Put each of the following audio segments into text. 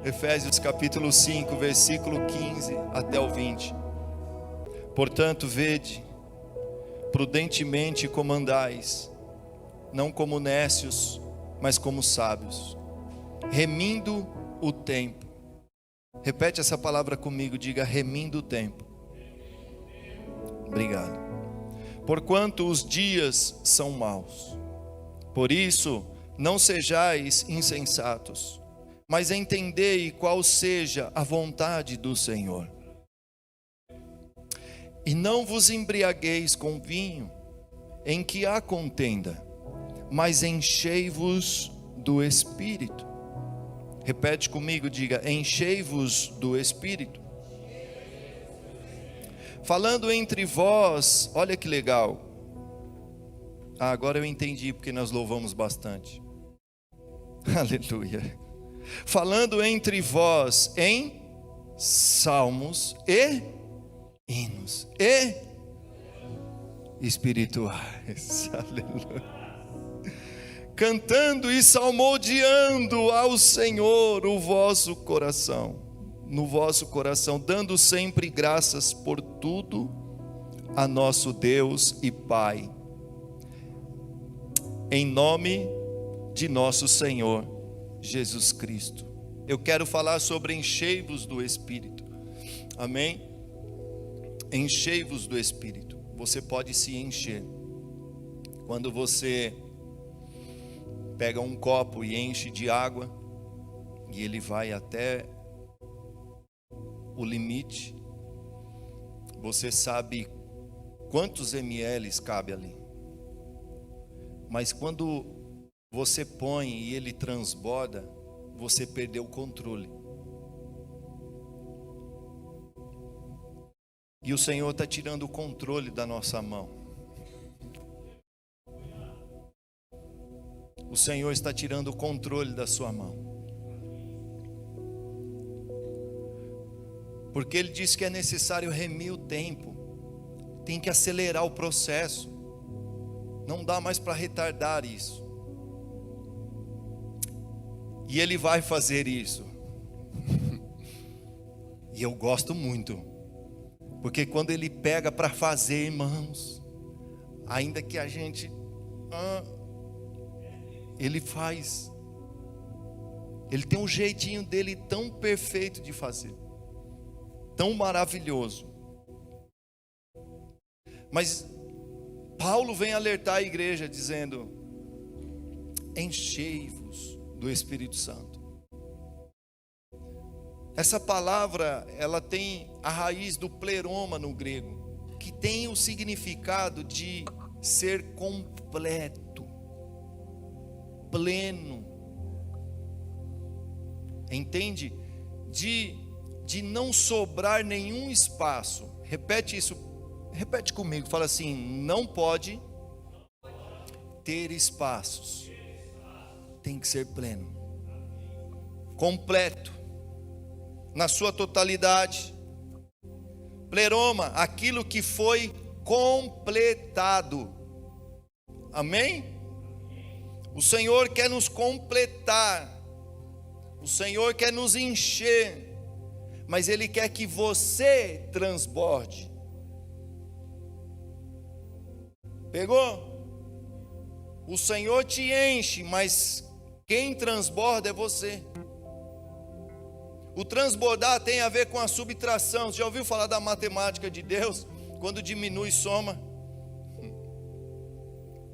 Efésios capítulo 5, versículo 15 até o 20. Portanto, vede, prudentemente como andais, não como nécios, mas como sábios, remindo o tempo. Repete essa palavra comigo, diga: remindo o tempo. Obrigado. Porquanto os dias são maus. Por isso, não sejais insensatos, mas entendei qual seja a vontade do Senhor. E não vos embriagueis com vinho, em que há contenda, mas enchei-vos do Espírito. Repete comigo, diga: enchei-vos do Espírito. Falando entre vós, olha que legal. Agora eu entendi porque nós louvamos bastante. Aleluia. Falando entre vós em salmos e hinos e espirituais. Aleluia. Cantando e salmodiando ao Senhor o vosso coração, no vosso coração, dando sempre graças por tudo a nosso Deus e Pai, em nome de nosso Senhor Jesus Cristo. Eu quero falar sobre enchei-vos do Espírito. Amém? Enchei-vos do Espírito. Você pode se encher. Quando você pega um copo e enche de água, e ele vai até o limite, você sabe quantos ml cabe ali. Mas quando você põe e ele transborda, você perdeu o controle. E o Senhor está tirando o controle da nossa mão. O Senhor está tirando o controle da sua mão. Porque Ele disse que é necessário remir o tempo. Tem que acelerar o processo. Não dá mais para retardar isso. E Ele vai fazer isso. E eu gosto muito. Porque quando Ele pega para fazer, irmãos, ainda que a gente... Ele faz. Ele tem um jeitinho dele tão perfeito de fazer. Tão maravilhoso. Mas Paulo vem alertar a igreja dizendo: enchei-vos do Espírito Santo. Essa palavra, ela tem a raiz do pleroma no grego, que tem o significado de ser completo, pleno. Entende? De não sobrar nenhum espaço. Repete isso, repete comigo, fala assim: não pode ter espaços. Tem que ser pleno, completo, na sua totalidade. Pleroma, aquilo que foi completado. Amém? O Senhor quer nos completar. O Senhor quer nos encher. Mas Ele quer que você transborde. Pegou? O Senhor te enche, mas quem transborda é você. O transbordar tem a ver com a subtração. Você já ouviu falar da matemática de Deus? Quando diminui, soma.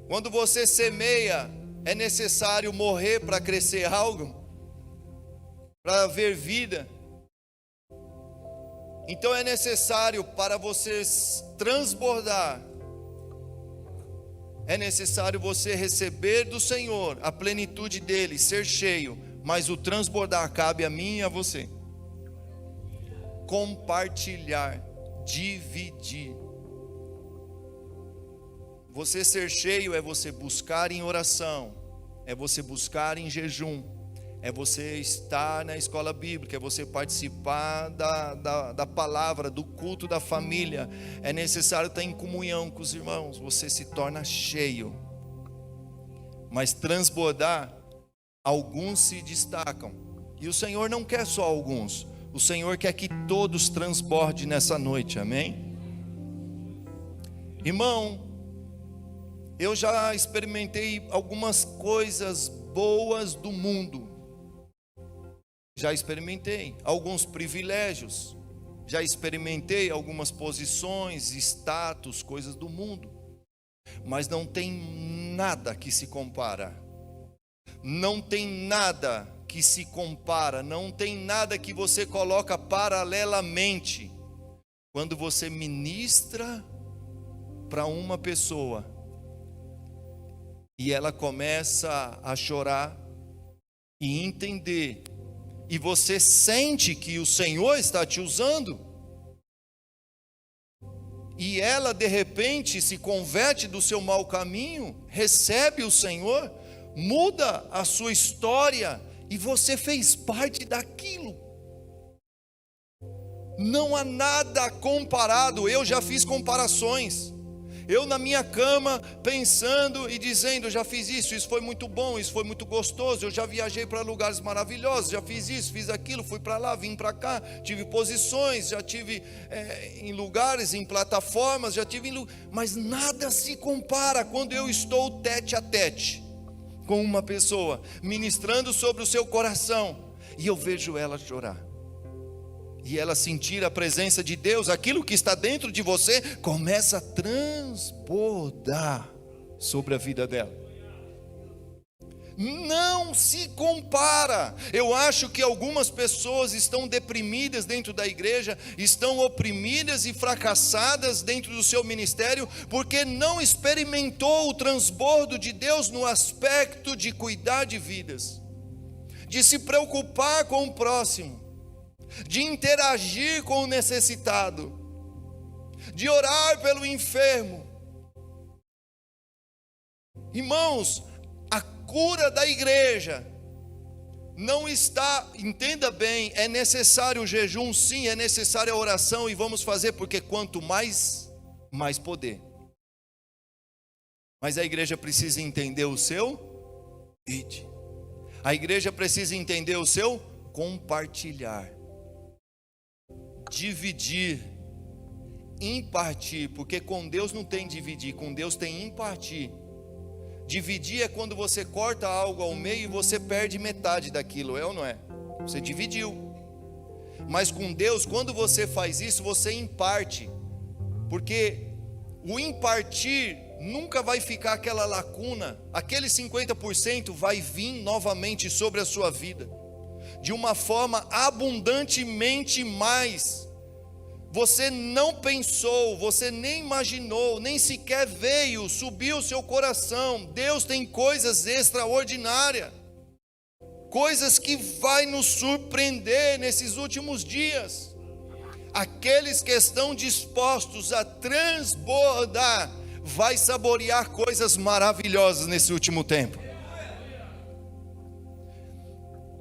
Quando você semeia, é necessário morrer para crescer algo, para haver vida. Então é necessário, para você transbordar, é necessário você receber do Senhor a plenitude dele, ser cheio. Mas o transbordar cabe a mim e a você. Compartilhar, dividir. Você ser cheio é você buscar em oração, é você buscar em jejum, é você estar na escola bíblica, é você participar da palavra, do culto da família. É necessário estar em comunhão com os irmãos. Você se torna cheio. Mas transbordar, alguns se destacam E o Senhor não quer só alguns, o Senhor quer que todos transbordem nessa noite, amém? Irmão, eu já experimentei algumas coisas boas do mundo, já experimentei alguns privilégios, já experimentei algumas posições, status, coisas do mundo, mas não tem nada que se compara, não tem nada que se compara, não tem nada que você coloca paralelamente, quando você ministra para uma pessoa, e ela começa a chorar, e entender, e você sente que o Senhor está te usando, e ela de repente se converte do seu mau caminho, recebe o Senhor, muda a sua história, e você fez parte daquilo. Não há nada comparado. Eu já fiz comparações, eu na minha cama pensando e dizendo, já fiz isso, isso foi muito bom, isso foi muito gostoso, eu já viajei para lugares maravilhosos, já fiz isso, fiz aquilo, fui para lá, vim para cá, tive posições, já tive em lugares, em plataformas, já tive mas nada se compara quando eu estou tete a tete com uma pessoa, ministrando sobre o seu coração, e eu vejo ela chorar, e ela sentir a presença de Deus, aquilo que está dentro de você começa a transbordar sobre a vida dela. Não se compara. Eu acho que algumas pessoas estão deprimidas dentro da igreja, estão oprimidas e fracassadas dentro do seu ministério, porque não experimentou o transbordo de Deus no aspecto de cuidar de vidas, de se preocupar com o próximo, de interagir com o necessitado, de orar pelo enfermo. Irmãos, a cura da igreja não está, entenda bem, é necessário o jejum, sim, é necessária a oração, e vamos fazer, porque quanto mais poder. Mas a igreja precisa entender o seu id. A igreja precisa entender o seu compartilhar, dividir, impartir, porque com Deus não tem dividir, com Deus tem impartir. Dividir é quando você corta algo ao meio e você perde metade daquilo, é ou não é? Você dividiu. Mas com Deus, quando você faz isso, você imparte, porque o impartir nunca vai ficar aquela lacuna, aquele 50% vai vir novamente sobre a sua vida, de uma forma abundantemente mais. Você não pensou, você nem imaginou, nem sequer veio, subiu o seu coração. Deus tem coisas extraordinárias, coisas que vai nos surpreender nesses últimos dias. Aqueles que estão dispostos a transbordar, vai saborear coisas maravilhosas nesse último tempo.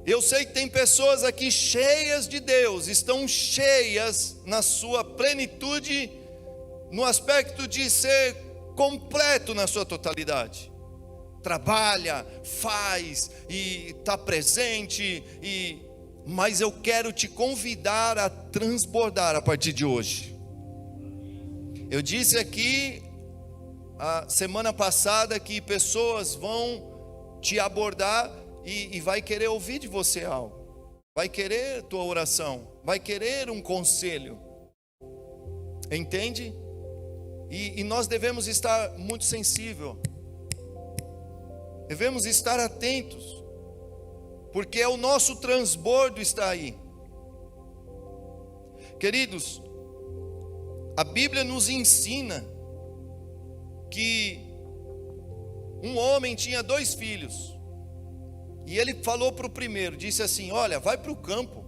Eu sei que tem pessoas aqui cheias de Deus, estão cheias na sua plenitude, no aspecto de ser completo na sua totalidade. Trabalha, faz e está presente, mas eu quero te convidar a transbordar a partir de hoje. Eu disse aqui a semana passada que pessoas vão te abordar e vai querer ouvir de você algo, vai querer tua oração, vai querer um conselho, entende? E nós devemos estar muito sensíveis, devemos estar atentos, porque é o nosso transbordo está aí. Queridos, a Bíblia nos ensina que um homem tinha 2 filhos, e ele falou para o primeiro, disse assim: olha, vai para o campo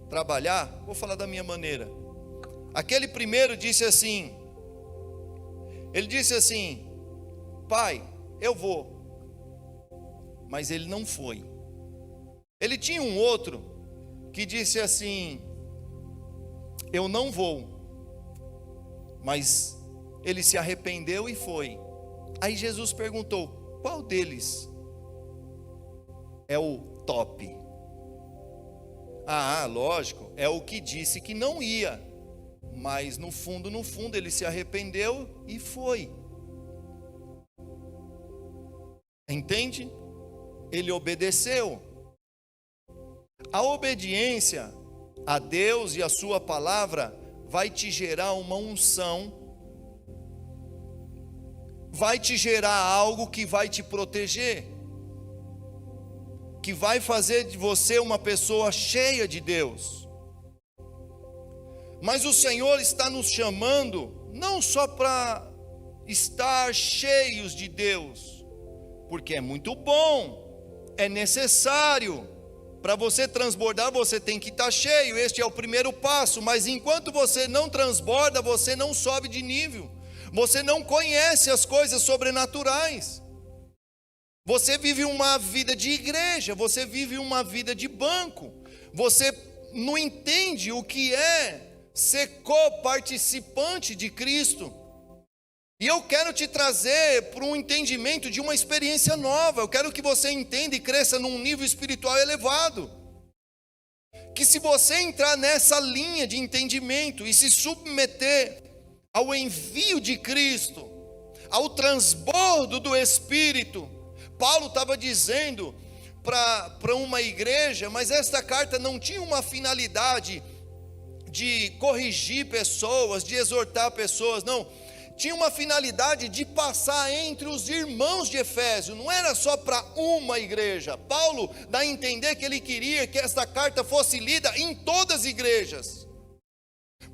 trabalhar. Vou falar da minha maneira. Aquele primeiro disse assim, ele disse assim: pai, eu vou. Mas ele não foi. Ele tinha um outro que disse assim: eu não vou. Mas ele se arrependeu e foi. Aí Jesus perguntou: qual deles é o top? Ah, lógico, é o que disse que não ia. Mas no fundo, ele se arrependeu e foi. Entende? Ele obedeceu. A obediência a Deus e a sua palavra vai te gerar uma unção, vai te gerar algo que vai te proteger, que vai fazer de você uma pessoa cheia de Deus. Mas o Senhor está nos chamando não só para estar cheios de Deus, porque é muito bom, é necessário. Para você transbordar, você tem que estar cheio. Este é o primeiro passo. Mas enquanto você não transborda, você não sobe de nível. Você não conhece as coisas sobrenaturais. Você vive uma vida de igreja. Você vive uma vida de banco. Você não entende o que é ser coparticipante de Cristo. E eu quero te trazer para um entendimento de uma experiência nova. Eu quero que você entenda e cresça num nível espiritual elevado. Que se você entrar nessa linha de entendimento e se submeter ao envio de Cristo, ao transbordo do Espírito, Paulo estava dizendo para uma igreja, mas esta carta não tinha uma finalidade de corrigir pessoas, de exortar pessoas, não. Tinha uma finalidade de passar entre os irmãos de Efésio, não era só para uma igreja. Paulo dá a entender que ele queria que esta carta fosse lida em todas as igrejas,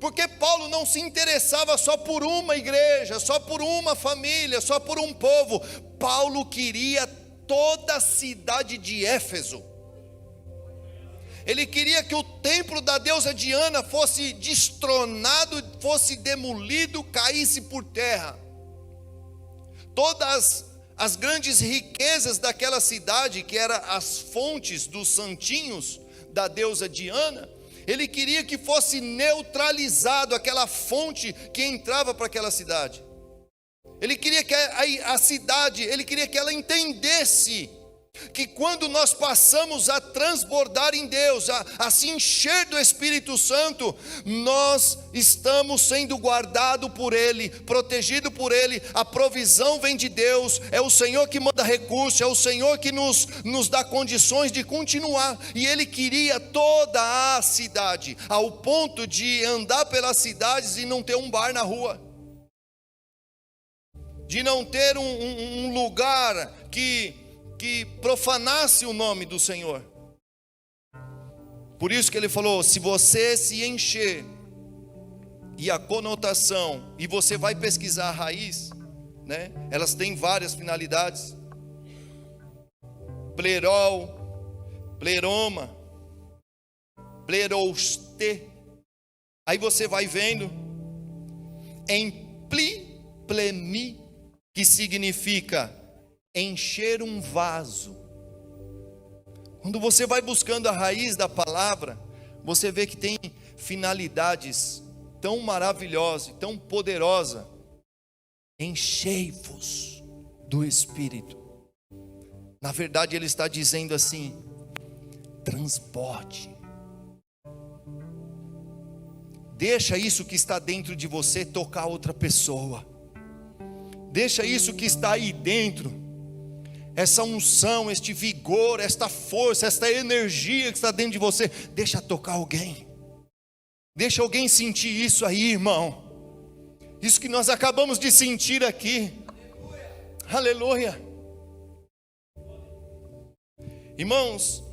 porque Paulo não se interessava só por uma igreja, só por uma família, só por um povo. Paulo queria toda a cidade de Éfeso. Ele queria que o templo da deusa Diana fosse destronado, fosse demolido, caísse por terra. Todas as grandes riquezas daquela cidade, que eram as fontes dos santinhos da deusa Diana, ele queria que fosse neutralizado aquela fonte que entrava para aquela cidade. Ele queria que a cidade, ele queria que ela entendesse que quando nós passamos a transbordar em Deus, a se encher do Espírito Santo, nós estamos sendo guardados por Ele, protegidos por Ele. A provisão vem de Deus, é o Senhor que manda recursos, é o Senhor que nos dá condições de continuar. E Ele queria toda a cidade, ao ponto de andar pelas cidades e não ter um bar na rua, de não ter um lugar que profanasse o nome do Senhor. Por isso que ele falou: se você se encher, e a conotação, e você vai pesquisar a raiz, né? Elas têm várias finalidades: plerol, pleroma, plerouste. Aí você vai vendo em pli, plemi, que significa encher um vaso. Quando você vai buscando a raiz da palavra, você vê que tem finalidades tão maravilhosas, tão poderosas. Enchei-vos do Espírito. Na verdade ele está dizendo assim: transborde. Deixa isso que está dentro de você tocar outra pessoa. Deixa isso que está aí dentro, essa unção, este vigor, esta força, esta energia que está dentro de você, deixa tocar alguém. Deixa alguém sentir isso aí, irmão. Isso que nós acabamos de sentir aqui. Aleluia. Irmãos,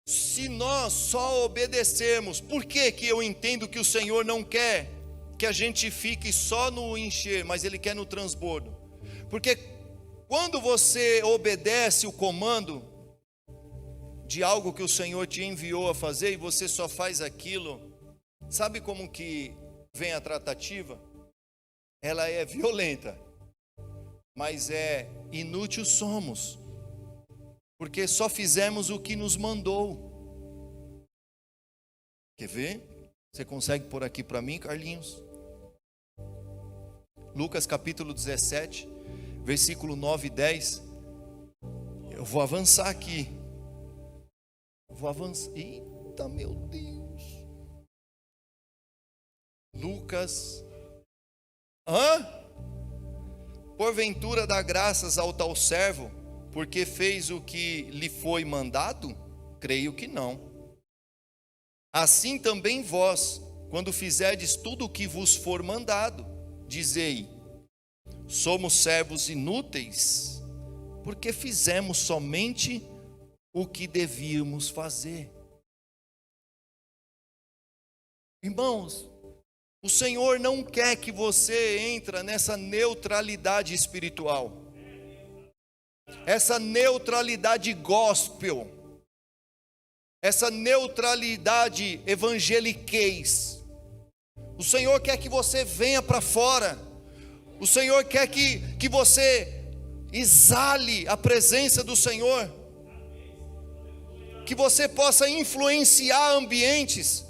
se nós só obedecermos, por que eu entendo que o Senhor não quer que a gente fique só no encher, mas Ele quer no transbordo? Porque quando você obedece o comando de algo que o Senhor te enviou a fazer e você só faz aquilo, sabe como que vem a tratativa? Ela é violenta, mas é inútil somos, porque só fizemos o que nos mandou. Quer ver? Você consegue pôr aqui para mim, Carlinhos? Lucas capítulo 17, versículo 9 e 10. Eu vou avançar aqui. vou avançar. Eita, meu Deus. Lucas. Porventura dá graças ao tal servo, porque fez o que lhe foi mandado? Creio que não. Assim também vós, quando fizerdes tudo o que vos for mandado, dizei: somos servos inúteis, porque fizemos somente o que devíamos fazer. Irmãos, o Senhor não quer que você entre nessa neutralidade espiritual, essa neutralidade gospel, essa neutralidade evangeliquez. O Senhor quer que você venha para fora. O Senhor quer que você exale a presença do Senhor, que você possa influenciar ambientes,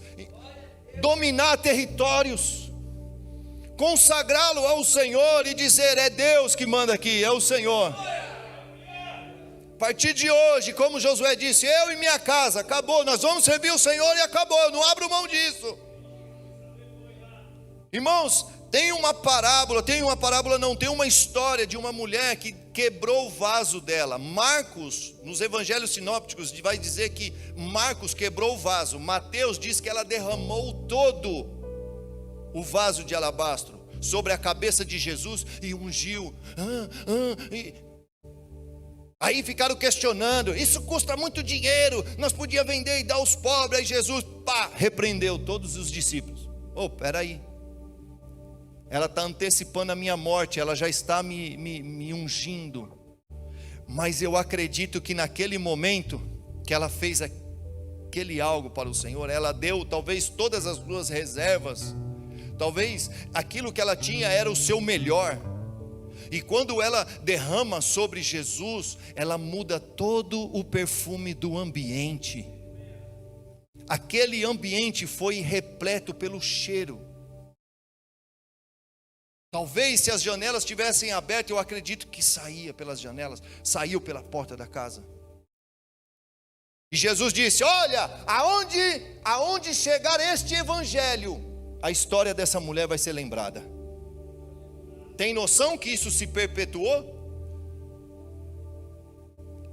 dominar territórios, consagrá-lo ao Senhor e dizer: é Deus que manda aqui, é o Senhor. A partir de hoje, como Josué disse, eu e minha casa, acabou, nós vamos servir o Senhor e acabou, eu não abro mão disso. Irmãos, tem uma história de uma mulher que quebrou o vaso dela. Marcos, nos evangelhos sinópticos, vai dizer que Marcos quebrou o vaso. Mateus diz que ela derramou todo o vaso de alabastro sobre a cabeça de Jesus e ungiu. Aí ficaram questionando: isso custa muito dinheiro, nós podíamos vender e dar aos pobres. Aí Jesus, repreendeu todos os discípulos. Peraí, ela está antecipando a minha morte, ela já está me ungindo. Mas eu acredito que naquele momento que ela fez aquele algo para o Senhor, ela deu talvez todas as suas reservas, talvez aquilo que ela tinha era o seu melhor. E quando ela derrama sobre Jesus, ela muda todo o perfume do ambiente. Aquele ambiente foi repleto pelo cheiro. Talvez se as janelas tivessem aberto, eu acredito que saía pelas janelas, saiu pela porta da casa. E Jesus disse: olha, aonde chegar este evangelho, a história dessa mulher vai ser lembrada. Tem noção que isso se perpetuou?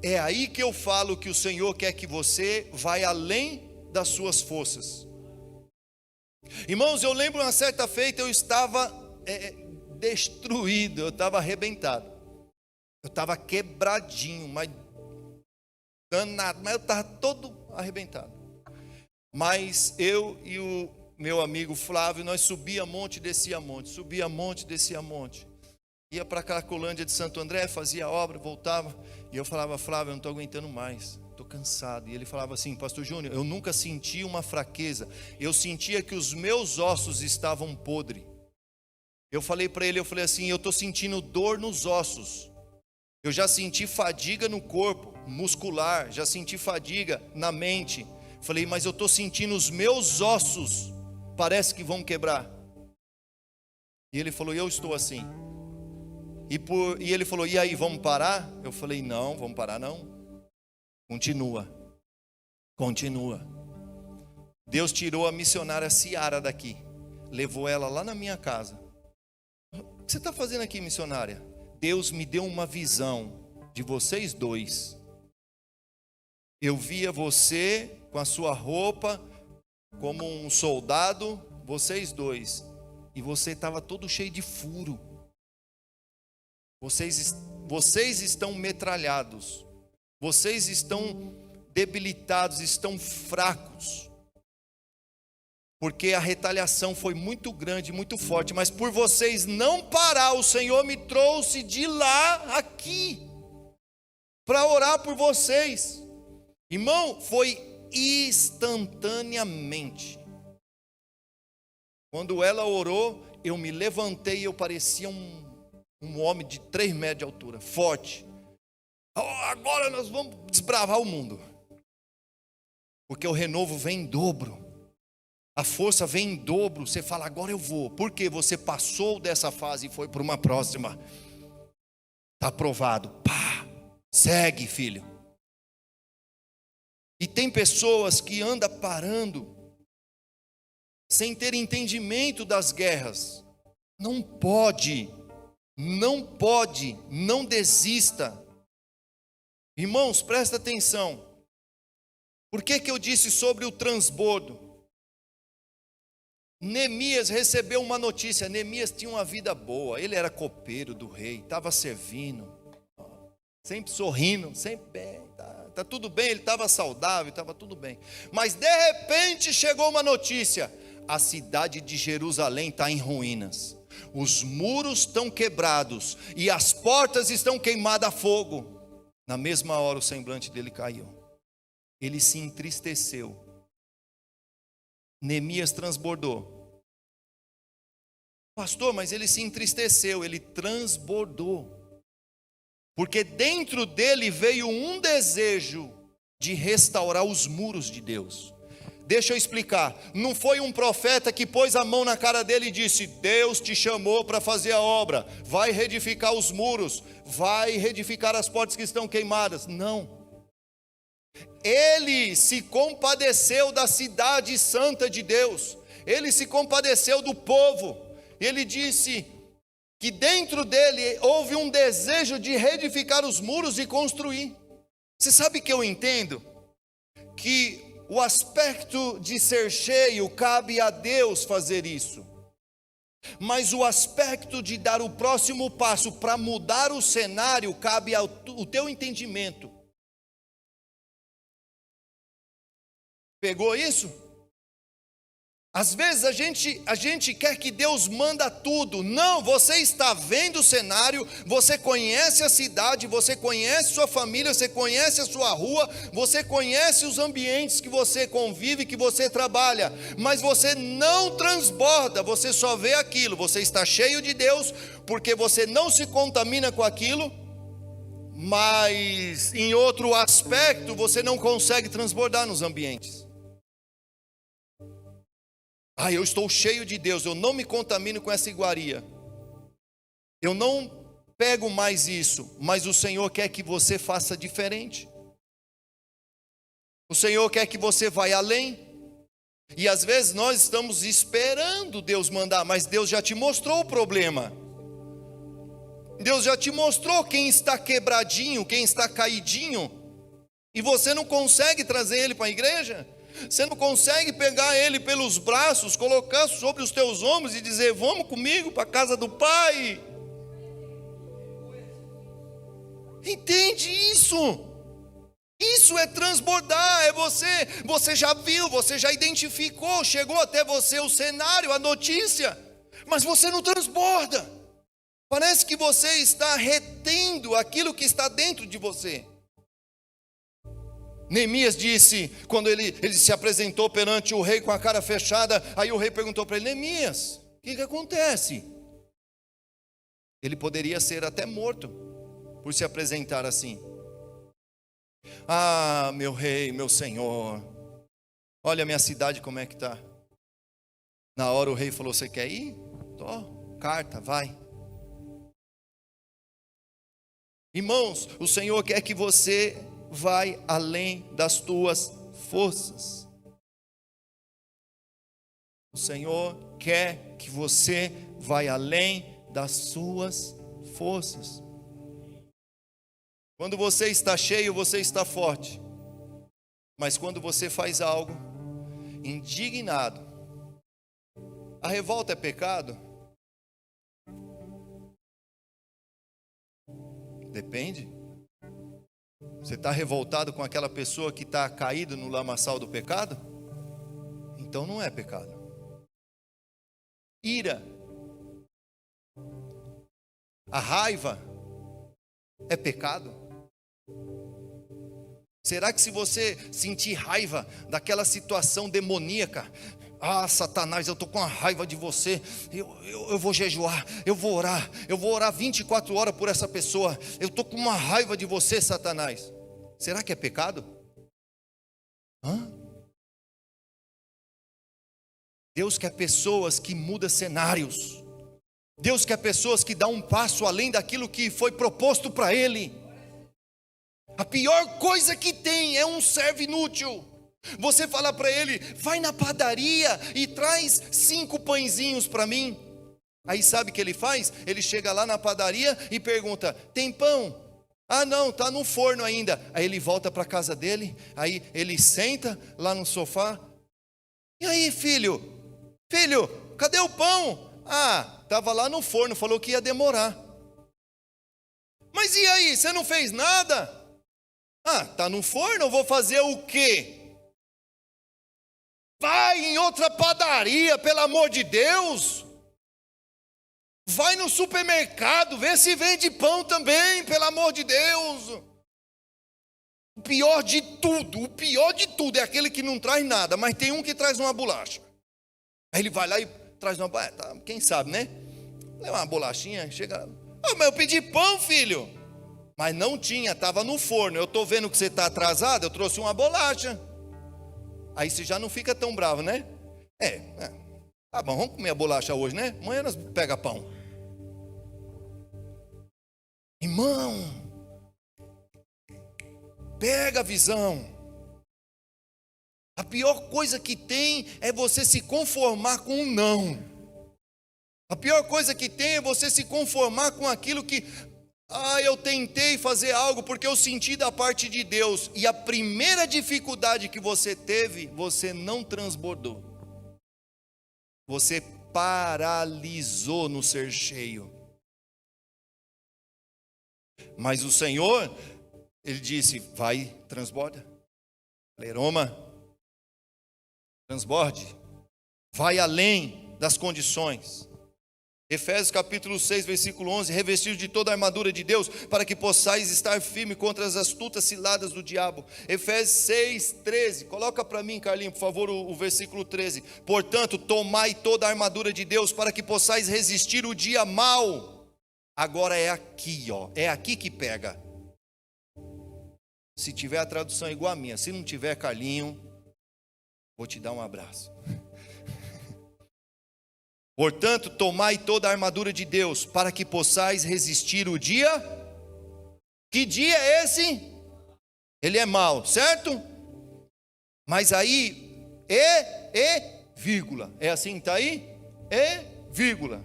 É aí que eu falo que o Senhor quer que você vá além das suas forças. Irmãos, eu lembro uma certa feita, eu estava destruído, eu estava arrebentado, eu estava quebradinho, mas danado, mas eu estava todo arrebentado. Mas eu e o meu amigo Flávio, nós subia monte, descia monte, subia monte, descia monte, ia para a Cracolândia de Santo André, fazia obra, voltava, e eu falava: Flávio, eu não estou aguentando mais, estou cansado. E ele falava assim: Pastor Júnior, eu nunca senti uma fraqueza, eu sentia que os meus ossos estavam podres. Eu falei para ele, eu falei assim: eu estou sentindo dor nos ossos, eu já senti fadiga no corpo muscular, já senti fadiga na mente. Falei: mas eu estou sentindo os meus ossos, parece que vão quebrar. E ele falou: eu estou assim. E ele falou: e aí, vamos parar? Eu falei: não, vamos parar não. Continua. Deus tirou a missionária Ciara daqui, levou ela lá na minha casa. O que você está fazendo aqui, missionária? Deus me deu uma visão de vocês dois. Eu via você com a sua roupa como um soldado, vocês dois, e você estava todo cheio de furo. Vocês estão metralhados, vocês estão debilitados, estão fracos, porque a retaliação foi muito grande, muito forte. Mas por vocês não parar, o Senhor me trouxe de lá aqui para orar por vocês. Irmão, foi instantaneamente. Quando ela orou, eu me levantei e eu parecia um homem de 3 metros de altura, forte. Agora nós vamos desbravar o mundo, porque o renovo vem em dobro, a força vem em dobro. Você fala: agora eu vou, porque você passou dessa fase e foi para uma próxima. Está aprovado, segue, filho. E tem pessoas que andam parando, sem ter entendimento das guerras. Não pode, não desista. Irmãos, presta atenção. Por que eu disse sobre o transbordo? Neemias recebeu uma notícia. Neemias tinha uma vida boa, ele era copeiro do rei, estava servindo, sempre sorrindo, sempre bem, tá tudo bem, ele estava saudável, estava tudo bem. Mas de repente chegou uma notícia: a cidade de Jerusalém está em ruínas, os muros estão quebrados e as portas estão queimadas a fogo. Na mesma hora o semblante dele caiu, ele se entristeceu. Neemias transbordou. Pastor, mas ele se entristeceu, ele transbordou, porque dentro dele veio um desejo de restaurar os muros de Deus. Deixa eu explicar. Não foi um profeta que pôs a mão na cara dele e disse: Deus te chamou para fazer a obra, vai reedificar os muros, vai reedificar as portas que estão queimadas. Não. Ele se compadeceu da cidade santa de Deus, ele se compadeceu do povo. Ele disse que dentro dele houve um desejo de reedificar os muros e construir. Você sabe que eu entendo que o aspecto de ser cheio cabe a Deus fazer isso, mas o aspecto de dar o próximo passo para mudar o cenário cabe ao teu entendimento. Pegou isso? Às vezes a gente quer que Deus manda tudo. Não, você está vendo o cenário, você conhece a cidade, você conhece sua família, você conhece a sua rua, você conhece os ambientes que você convive, que você trabalha, mas você não transborda, você só vê aquilo. Você está cheio de Deus, porque você não se contamina com aquilo, mas em outro aspecto você não consegue transbordar nos ambientes. Eu estou cheio de Deus, eu não me contamino com essa iguaria, eu não pego mais isso, mas o Senhor quer que você faça diferente. O Senhor quer que você vá além. E às vezes nós estamos esperando Deus mandar, mas Deus já te mostrou o problema. Deus já te mostrou quem está quebradinho, quem está caidinho, e você não consegue trazer ele para a igreja. Você não consegue pegar ele pelos braços, colocar sobre os teus ombros e dizer: vamos comigo para a casa do Pai. Entende isso? Isso é transbordar, é você já viu, você já identificou, chegou até você o cenário, a notícia, mas você não transborda. Parece que você está retendo aquilo que está dentro de você. Neemias disse, quando ele se apresentou perante o rei com a cara fechada, aí o rei perguntou para ele: Neemias, o que acontece? Ele poderia ser até morto por se apresentar assim. Meu rei, meu senhor, olha a minha cidade como é que está. Na hora o rei falou: você quer ir? Carta, vai. Irmãos, o Senhor quer que você vai além das tuas forças. O Senhor quer que você vai além das suas forças. Quando você está cheio, você está forte. Mas quando você faz algo indignado, a revolta é pecado? Depende. Você está revoltado com aquela pessoa que está caído no lamaçal do pecado? Então não é pecado. Ira, a raiva é pecado? Será que se você sentir raiva daquela situação demoníaca, Satanás, eu estou com a raiva de você, eu vou jejuar, eu vou orar 24 horas por essa pessoa, eu estou com uma raiva de você, Satanás. Será que é pecado? Deus quer pessoas que mudam cenários. Deus quer pessoas que dão um passo além daquilo que foi proposto para Ele. A pior coisa que tem é um servo inútil. Você fala para ele: vai na padaria e traz 5 pãezinhos para mim. Aí sabe o que ele faz? Ele chega lá na padaria e pergunta: tem pão? Ah não, está no forno ainda. Aí ele volta para a casa dele, aí ele senta lá no sofá. E aí filho, cadê o pão? Ah, estava lá no forno, falou que ia demorar. Mas e aí, você não fez nada? Ah, está no forno, eu vou fazer o quê? Vai em outra padaria, pelo amor de Deus. Vai no supermercado, vê se vende pão também, pelo amor de Deus. O pior de tudo é aquele que não traz nada, mas tem um que traz uma bolacha. Aí ele vai lá e traz uma bolacha, quem sabe, né? Leva uma bolachinha, chega, mas eu pedi pão, filho. Mas não tinha, estava no forno. Eu estou vendo que você está atrasado, eu trouxe uma bolacha. Aí você já não fica tão bravo, né? Tá bom, vamos comer a bolacha hoje, né? Amanhã nós pega pão. Irmão, pega a visão. A pior coisa que tem é você se conformar com um não. A pior coisa que tem é você se conformar com aquilo que... eu tentei fazer algo porque eu senti da parte de Deus. E a primeira dificuldade que você teve, você não transbordou. Você paralisou no ser cheio. Mas o Senhor, Ele disse: vai, transborda. Leroma, transborde. Vai além das condições. Efésios capítulo 6, versículo 11: revestidos de toda a armadura de Deus, para que possais estar firme contra as astutas ciladas do diabo. Efésios 6, 13, coloca para mim, Carlinhos, por favor, o versículo 13. Portanto, tomai toda a armadura de Deus, para que possais resistir o dia mau. Agora é aqui, é aqui que pega. Se tiver a tradução igual a minha, se não tiver, Carlinho, vou te dar um abraço. Portanto, tomai toda a armadura de Deus, para que possais resistir o dia. Que dia é esse? Ele é mau, certo? Mas aí, vírgula. É assim que está aí? Vírgula.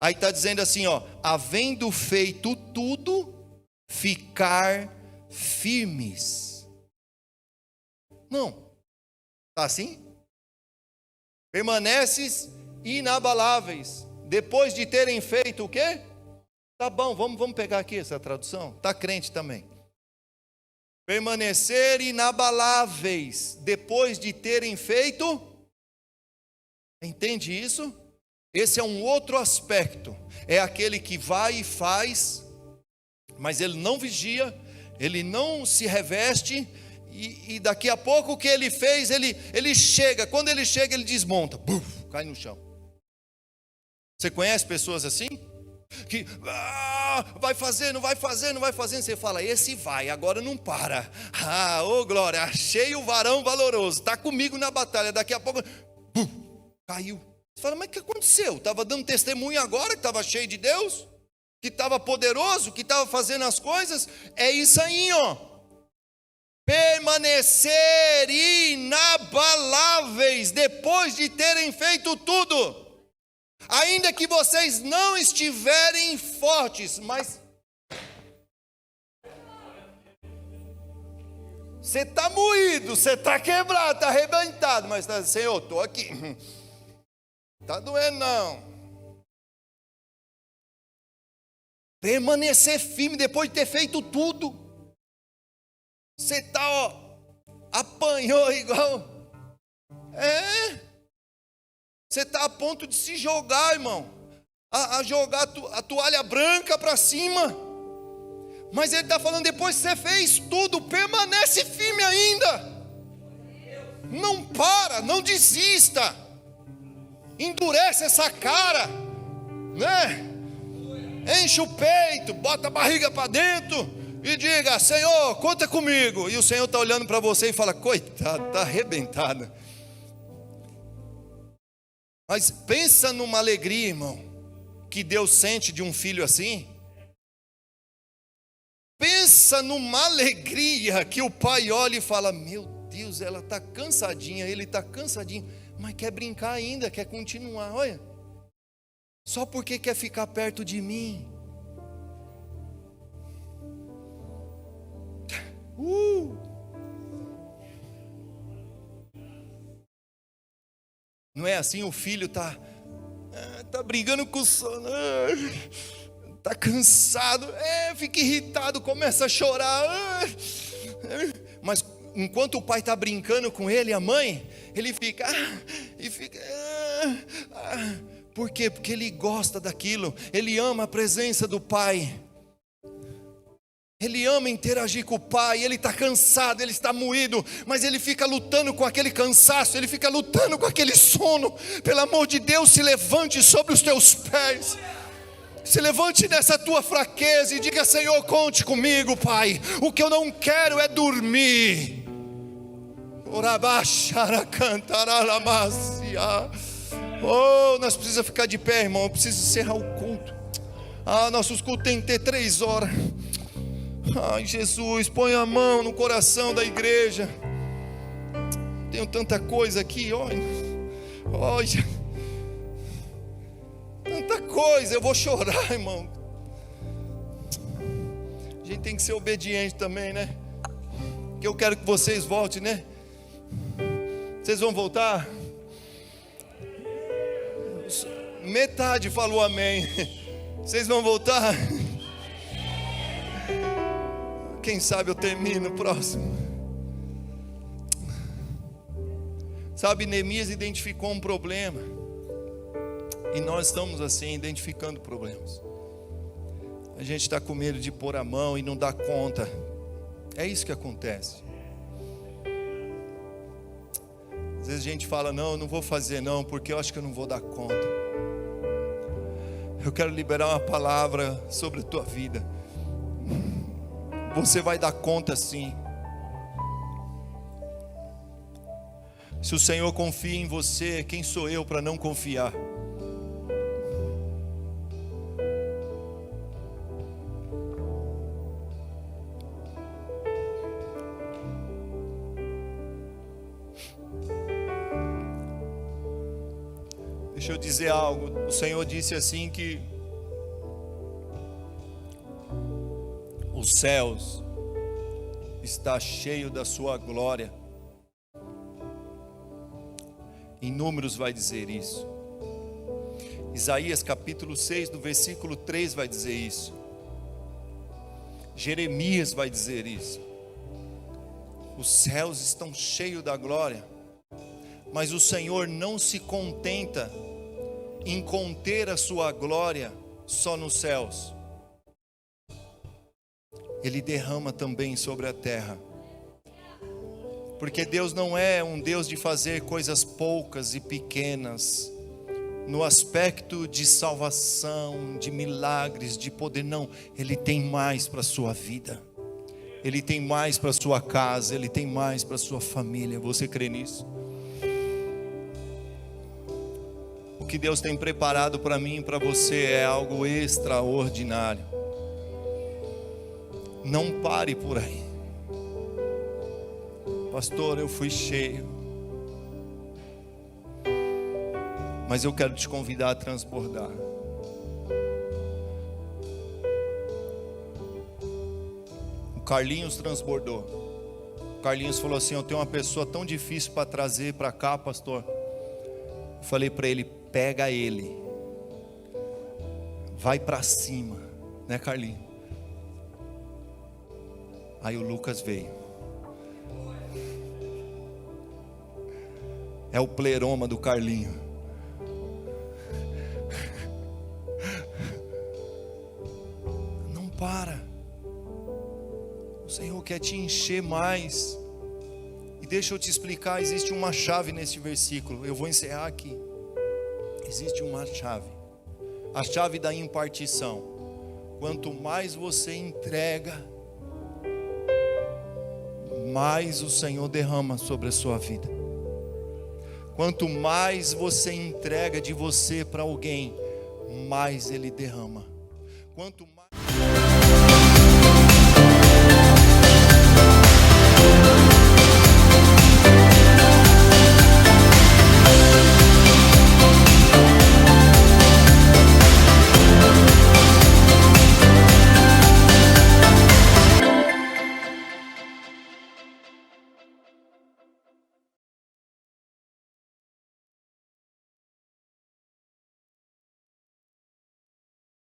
Aí está dizendo assim, havendo feito tudo, ficar firmes. Não. Está assim? Permaneces inabaláveis, depois de terem feito o quê? Tá bom, vamos pegar aqui essa tradução. Tá crente também. Permanecer inabaláveis, depois de terem feito. Entende isso? Esse é um outro aspecto. É aquele que vai e faz, mas ele não vigia, ele não se reveste, e daqui a pouco o que ele fez, ele chega. Quando ele chega, ele desmonta, cai no chão. Você conhece pessoas assim? Que vai fazendo, você fala: esse vai, agora não para. Glória, achei o varão valoroso, está comigo na batalha. Daqui a pouco, caiu. Você fala: mas o que aconteceu? Estava dando testemunho agora, que estava cheio de Deus, que estava poderoso, que estava fazendo as coisas. É isso aí, permanecer inabaláveis, depois de terem feito tudo. Ainda que vocês não estiverem fortes, mas você está moído, você está quebrado, está arrebentado, mas está dizendo: Senhor, estou aqui. Está doendo não. Permanecer firme depois de ter feito tudo. Você está, apanhou igual. Você está a ponto de se jogar, irmão. A jogar a toalha branca para cima. Mas ele está falando: depois que você fez tudo, permanece firme ainda. Não para, não desista. Endurece essa cara, né? Enche o peito, bota a barriga para dentro e diga: Senhor, conta comigo. E o Senhor está olhando para você e fala: coitado, está arrebentado. Mas pensa numa alegria, irmão, que Deus sente de um filho assim. Pensa numa alegria que o pai olha e fala: meu Deus, ela está cansadinha, ele está cansadinho, mas quer brincar ainda, quer continuar. Olha, só porque quer ficar perto de mim. Não é assim? O filho tá brigando com o sono, tá cansado, fica irritado, começa a chorar, mas enquanto o pai está brincando com ele, a mãe, ele fica, por quê? Porque ele gosta daquilo, ele ama a presença do pai, ele ama interagir com o pai. Ele está cansado, ele está moído, mas ele fica lutando com aquele cansaço, ele fica lutando com aquele sono. Pelo amor de Deus, se levante sobre os teus pés, se levante dessa tua fraqueza e diga: Senhor, conte comigo, Pai, o que eu não quero é dormir. Oh, nós precisamos ficar de pé, irmão. Eu preciso encerrar o culto. Nossos cultos tem que ter 3 horas. Ai, Jesus, põe a mão no coração da igreja. Tenho tanta coisa aqui, olha, tanta coisa, eu vou chorar, irmão. A gente tem que ser obediente também, né? Que eu quero que vocês voltem, né? Vocês vão voltar? Metade falou amém. Vocês vão voltar? Quem sabe eu termino o próximo. Sabe, Neemias identificou um problema, e nós estamos assim, identificando problemas. A gente está com medo de pôr a mão e não dá conta. É isso que acontece. Às vezes a gente fala: não, eu não vou fazer não, porque eu acho que eu não vou dar conta. Eu quero liberar uma palavra sobre a tua vida. Você vai dar conta sim. Se o Senhor confia em você, quem sou eu para não confiar? Deixa eu dizer algo. O Senhor disse assim que os céus está cheio da sua glória. Em Números vai dizer isso. Isaías capítulo 6, do versículo 3 vai dizer isso. Jeremias vai dizer isso. Os céus estão cheios da glória. Mas o Senhor não se contenta em conter a sua glória só nos céus. Ele derrama também sobre a terra. Porque Deus não é um Deus de fazer coisas poucas e pequenas, no aspecto de salvação, de milagres, de poder, não. Ele tem mais para a sua vida. Ele tem mais para a sua casa, Ele tem mais para a sua família. Você crê nisso? O que Deus tem preparado para mim e para você é algo extraordinário. Não pare por aí. Pastor, eu fui cheio, mas eu quero te convidar a transbordar. O Carlinhos transbordou. O Carlinhos falou assim: eu tenho uma pessoa tão difícil para trazer para cá, pastor. Eu falei para ele: pega ele, vai para cima, né, Carlinhos? Aí o Lucas veio. É o pleroma do Carlinho. Não para. O Senhor quer te encher mais. E deixa eu te explicar, existe uma chave nesse versículo. Eu vou encerrar aqui. Existe uma chave. A chave da impartição. Quanto mais você entrega, mais o Senhor derrama sobre a sua vida. Quanto mais você entrega de você para alguém, mais Ele derrama. Quanto mais